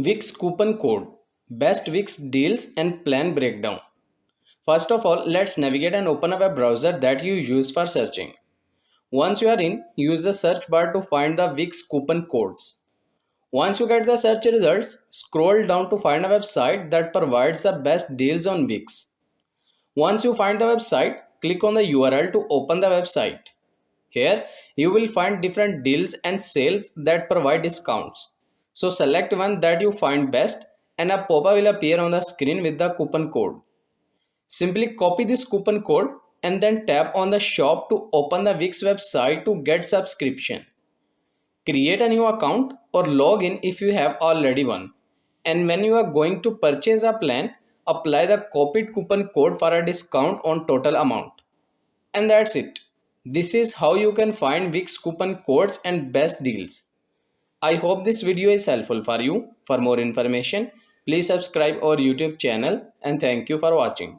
Wix coupon code, best Wix deals and plan breakdown. First of all, let's navigate and open up a browser that you use for searching. Once you are in, use the search bar to find the Wix coupon codes. Once you get the search results, scroll down to find a website that provides the best deals on Wix. Once you find the website, click on the URL to open the website. Here, you will find different deals and sales that provide discounts. So select one that you find best and a pop-up will appear on the screen with the coupon code. Simply copy this coupon code and then tap on the shop to open the Wix website to get subscription. Create a new account or log in if you have already one. And when you are going to purchase a plan, apply the copied coupon code for a discount on total amount. And that's it. This is how you can find Wix coupon codes and best deals. I hope this video is helpful for you. For more information, please subscribe our YouTube channel and thank you for watching.